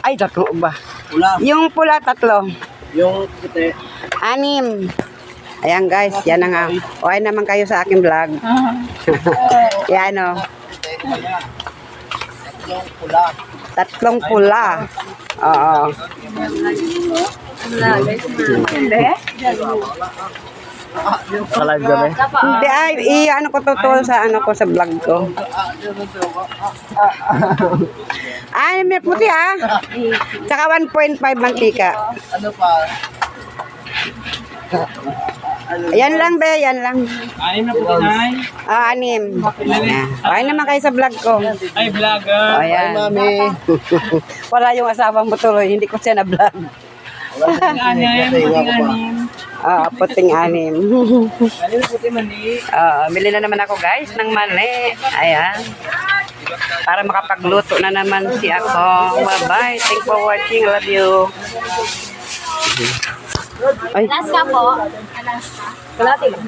Ay, tatlo ba? Pula. Yung pula, 3. Yung puti. 6. Ayan guys, yan na nga. Okay naman kayo sa aking vlog. Yan o. Yung pula. 3 pula. Oo. Sa live gabi. Hindi ay, ano ko totoo sa ano ko sa vlog ko. May puti Tsaka 1.5 mantika. Ano pa? Yan lang be, yan lang. 6 na puti na. 6. Okay naman kayo sa vlog ko. Ay, vlogger. Ayan. Mami. Wala yung asawa mo tuloy, hindi ko siya na vlog. Puting 6. Ano puti mani? Bili na naman ako guys ng mali. Ayan. Para makapagluto na naman si ako. Bye-bye. Thanks for watching. I love you. Ay. Last ka po. Last ka. Kalati lang.